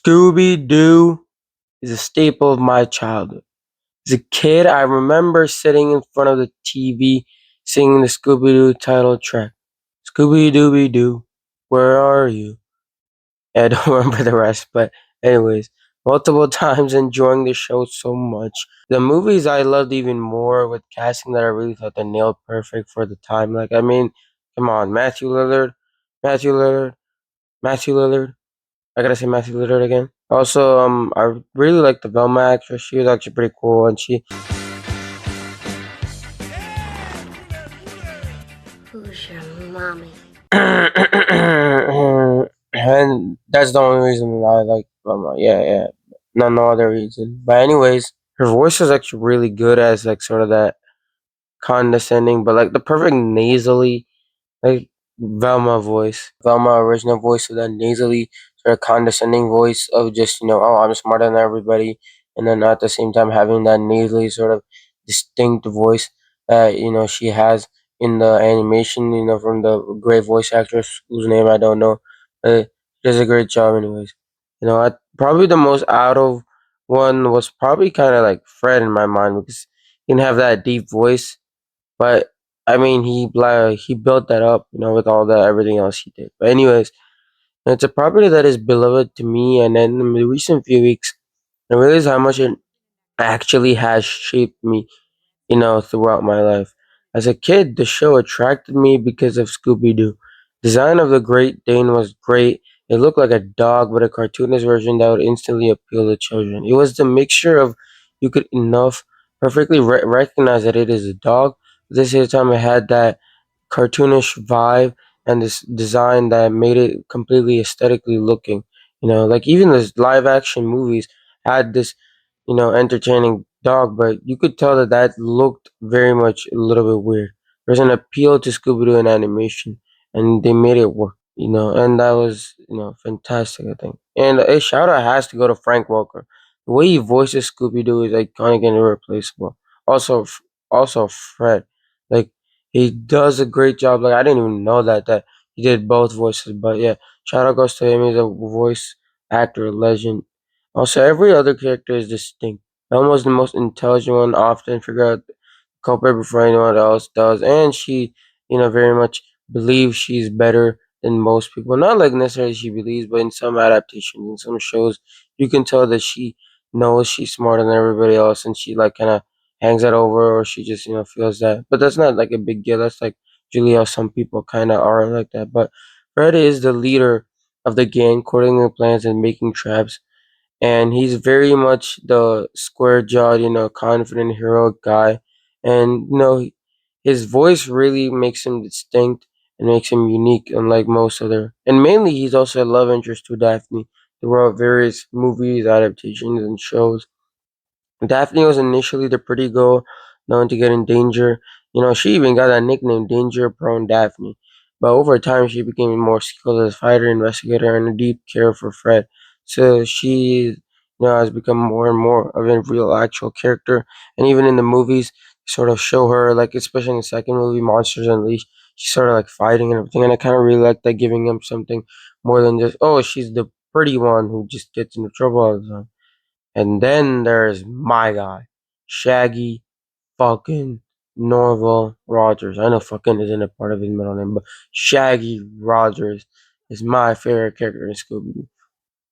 Scooby Doo is a staple of my childhood. As a kid, I remember sitting in front of the TV singing the Scooby Doo title track. Scooby Dooby Doo, where are you? I don't remember the rest, but anyways, multiple times enjoying the show so much. The movies I loved even more with casting that I really thought they nailed perfect for the time. Come on, Matthew Lillard, Matthew Lillard. I gotta say Matthew Lillard again. Also, I really like the Velma actress. She was actually pretty cool, and she Who's your mommy? and that's the only reason why I like Velma. Yeah, yeah, no other reason. But anyways, her voice is actually really good as like sort of that condescending, but like the perfect nasally like Velma original voice with that nasally sort of condescending voice of just oh, I'm smarter than everybody, and then at the same time having that nasally sort of distinct voice that she has in the animation, from the great voice actress whose name I don't know. She does a great job, anyways. Probably the most out of one was probably kind of like Fred in my mind because he didn't have that deep voice, but I mean, he built that up, with all the everything else he did. But anyways, it's a property that is beloved to me, and then in the recent few weeks, I realized how much it actually has shaped me, throughout my life. As a kid, the show attracted me because of Scooby Doo. Design of the Great Dane was great. It looked like a dog, but a cartoonish version that would instantly appeal to children. It was the mixture of you could enough perfectly recognize that it is a dog. But at the same time, it had that cartoonish vibe and this design that made it completely aesthetically looking. Like even the live action movies had this entertaining dog, but you could tell that that looked very much a little bit weird. There's an appeal to Scooby Doo in animation, and they made it work. And that was fantastic. I think, and a shout out has to go to Frank Welker. The way he voices Scooby Doo is iconic and irreplaceable. Also, also Fred, like he does a great job. Like I didn't even know that he did both voices, but yeah, shout out goes to him. He's a voice actor legend. Also, every other character is distinct. Elmo's the most intelligent one, often figure out the culprit before anyone else does, and she, very much believes she's better than most people. Not like necessarily she believes, but in some adaptations, in some shows, you can tell that she knows she's smarter than everybody else, and she like kind of hangs that over, or she just feels that. But that's not like a big deal. That's like Julia. Some people kind of are like that, but Fred is the leader of the gang, coordinating plans and making traps, and he's very much the square jawed, confident, heroic guy. And his voice really makes him distinct and makes him unique, unlike most other. And mainly, he's also a love interest to Daphne throughout various movies, adaptations, and shows. Daphne was initially the pretty girl known to get in danger. She even got that nickname, Danger Prone Daphne. But over time, she became more skilled as a fighter, investigator, and a deep care for Fred. So she, has become more and more of a real, actual character. And even in the movies, sort of show her, like especially in the second movie, Monsters Unleashed, she's sort of like fighting and everything. And I kind of really like that, giving him something more than just, oh, she's the pretty one who just gets into trouble all the time. And then there's my guy, Shaggy fucking Norval Rogers. I know fucking isn't a part of his middle name, but Shaggy Rogers is my favorite character in Scooby Doo.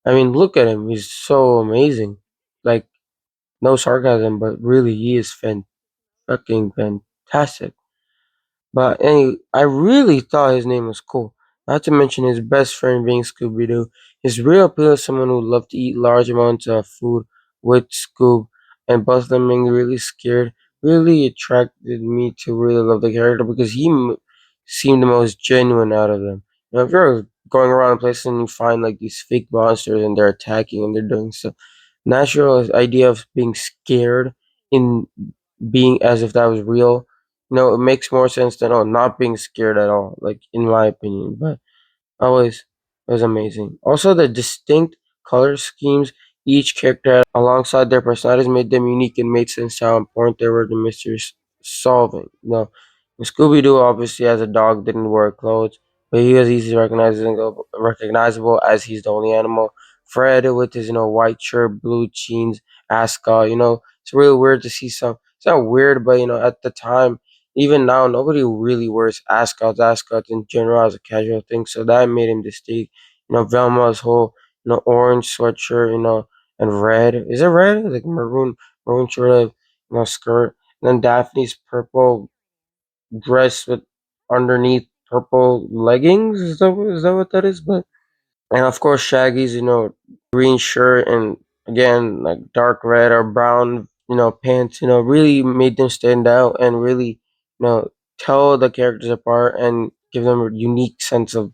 I mean, look at him. He's so amazing. Like, no sarcasm, but really, he is fucking fantastic. But anyway, I really thought his name was cool. Not to mention his best friend being Scooby Doo. His real appeal is someone who loved to eat large amounts of food with Scoob, and both of them being really scared really attracted me to really love the character because seemed the most genuine out of them. If you're going around places and you find like these fake monsters and they're attacking and they're doing stuff, natural idea of being scared in being as if that was real, it makes more sense than not being scared at all, like in my opinion. But always it was amazing. Also, the distinct color schemes each character had alongside their personalities made them unique and made sense how important they were to mystery solving. Scooby Doo obviously as a dog didn't wear clothes, but he was easily recognizable as he's the only animal. Fred with his white shirt, blue jeans, ascot. It's really weird to see some. It's not weird, but at the time, even now, nobody really wears ascots in general as a casual thing. So that made him distinct. Velma's whole orange sweatshirt, and red. Is it red? Like maroon sort of skirt. And then Daphne's purple dress with underneath purple leggings. Is that what that is? But and of course Shaggy's green shirt and again like dark red or brown pants really made them stand out and really tell the characters apart and give them a unique sense of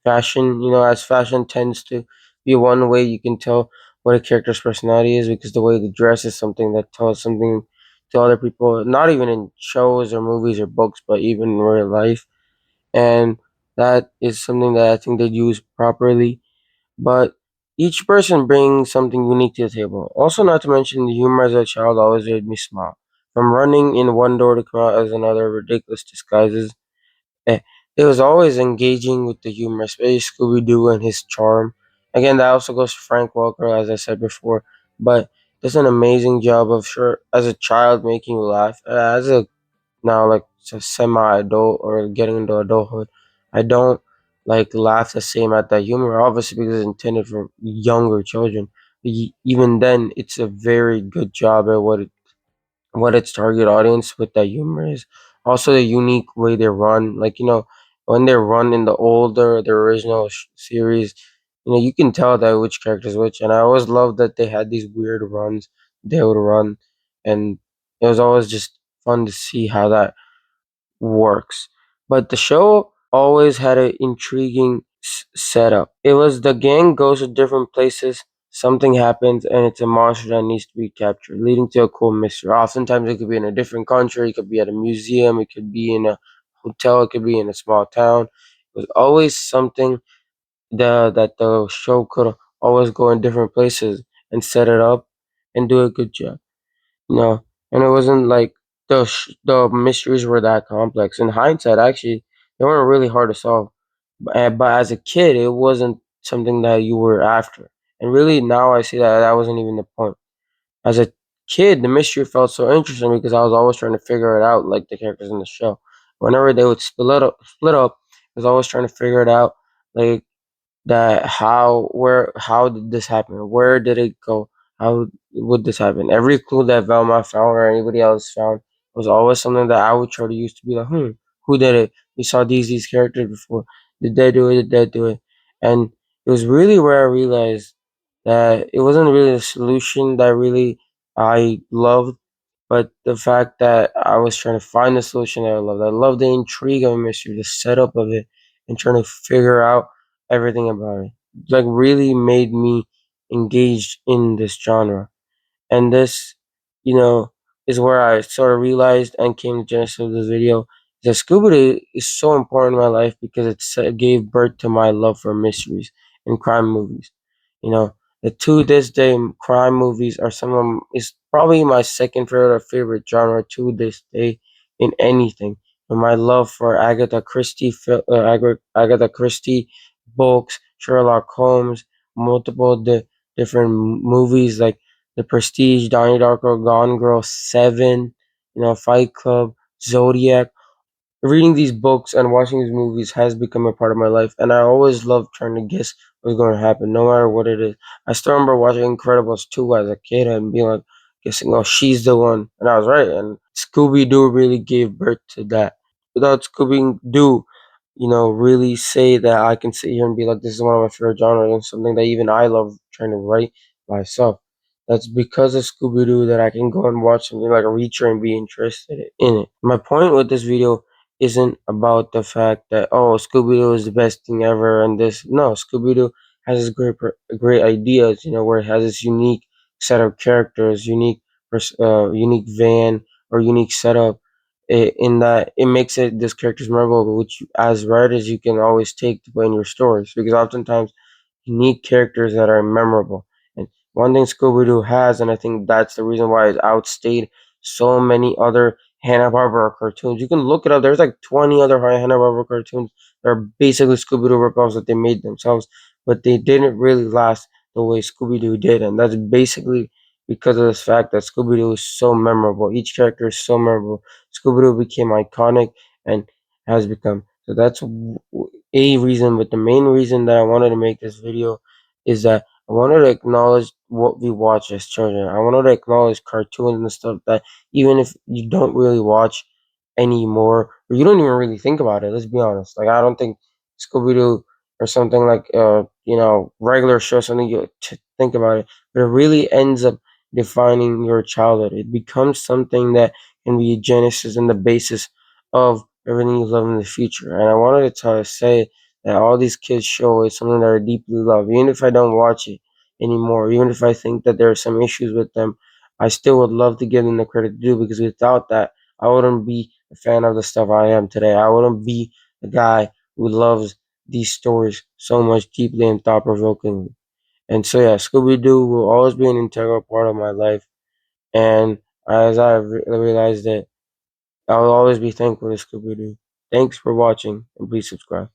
fashion. As fashion tends to be one way you can tell what a character's personality is because the way they dress is something that tells something to other people, not even in shows or movies or books, but even in real life. And that is something that I think they use properly. But each person brings something unique to the table. Also, not to mention the humor as a child always made me smile. From running in one door to come out as another, ridiculous disguises. Eh, It was always engaging with the humor, especially Scooby Doo and his charm. Again, that also goes to Frank Welker, as I said before. But does an amazing job of sure as a child making you laugh. As a now like semi-adult or getting into adulthood, I don't like laugh the same at that humor. Obviously, because it's intended for younger children. Even then, it's a very good job at what its target audience with that humor is. Also, the unique way they run, like when they run in the original series, you can tell that which character is which. And I always loved that they had these weird runs they would run, and it was always just fun to see how that works. But the show always had an intriguing setup. It was the gang goes to different places, something happens, and it's a monster that needs to be captured, leading to a cool mystery. Oftentimes, it could be in a different country, it could be at a museum, it could be in a hotel, it could be in a small town. It was always something that the show could always go in different places and set it up and do a good job. No, and it wasn't like the mysteries were that complex. In hindsight, actually, they weren't really hard to solve. But as a kid, it wasn't something that you were after. And really, now I see that that wasn't even the point. As a kid, the mystery felt so interesting because I was always trying to figure it out, like the characters in the show. Whenever they would split up, I was always trying to figure it out, like that how did this happen? Where did it go? How would this happen? Every clue that Velma found or anybody else found was always something that I would try to use to be like, who did it? We saw these characters before. Did they do it? Did they do it? And it was really where I realized that it wasn't really the solution that really I loved, but the fact that I was trying to find the solution that I loved. I love the intrigue of a mystery, the setup of it, and trying to figure out everything about it. Like really made me engaged in this genre. And this, you know, is where I sort of realized and came to genesis of this video that Scooby is so important in my life because it gave birth to my love for mysteries and crime movies. You know, the to this day crime movies are some of is probably my second favorite or favorite genre to this day in anything. And my love for Agatha Christie books, Sherlock Holmes, multiple different movies like the Prestige, Donnie Darko, Gone Girl, Seven, Fight Club, Zodiac. Reading these books and watching these movies has become a part of my life, and I always love trying to guess what's going to happen, no matter what it is. I still remember watching Incredibles 2 as a kid and being like, guessing, oh, she's the one. And I was right, and Scooby Doo really gave birth to that. Without Scooby Doo, really say that I can sit here and be like, this is one of my favorite genres and something that even I love trying to write myself. That's because of Scooby Doo that I can go and watch something like a Reacher and be interested in it. My point with this video isn't about the fact that Scooby Doo is the best thing ever and this. No, Scooby Doo has this great ideas. Where it has this unique set of characters, unique van or unique setup. In that it makes it this character's memorable, which as writers you can always take to put in your stories because oftentimes unique characters that are memorable. And one thing Scooby Doo has, and I think that's the reason why it outstayed so many other Hanna Barbera cartoons. You can look it up. There's like 20 other Hanna Barbera cartoons that are basically Scooby Doo ripoffs that they made themselves, but they didn't really last the way Scooby Doo did, and that's basically because of this fact that Scooby Doo is so memorable. Each character is so memorable. Scooby Doo became iconic and has become. So that's a reason, but the main reason that I wanted to make this video is that I wanted to acknowledge what we watch as children. I wanted to acknowledge cartoons and stuff that even if you don't really watch anymore, or you don't even really think about it. Let's be honest. Like I don't think Scooby Doo or something like regular show something you think about it, but it really ends up defining your childhood. It becomes something that can be a genesis and the basis of everything you love in the future. And I wanted to try to say that all these kids show is something that I deeply love, even if I don't watch it anymore, even if I think that there are some issues with them. I still would love to give them the credit to do because without that, I wouldn't be a fan of the stuff I am today. I wouldn't be the guy who loves these stories so much deeply and thought provokingly. And so, yeah, Scooby Doo will always be an integral part of my life. And as I realized that, I will always be thankful to Scooby Doo. Thanks for watching, and please subscribe.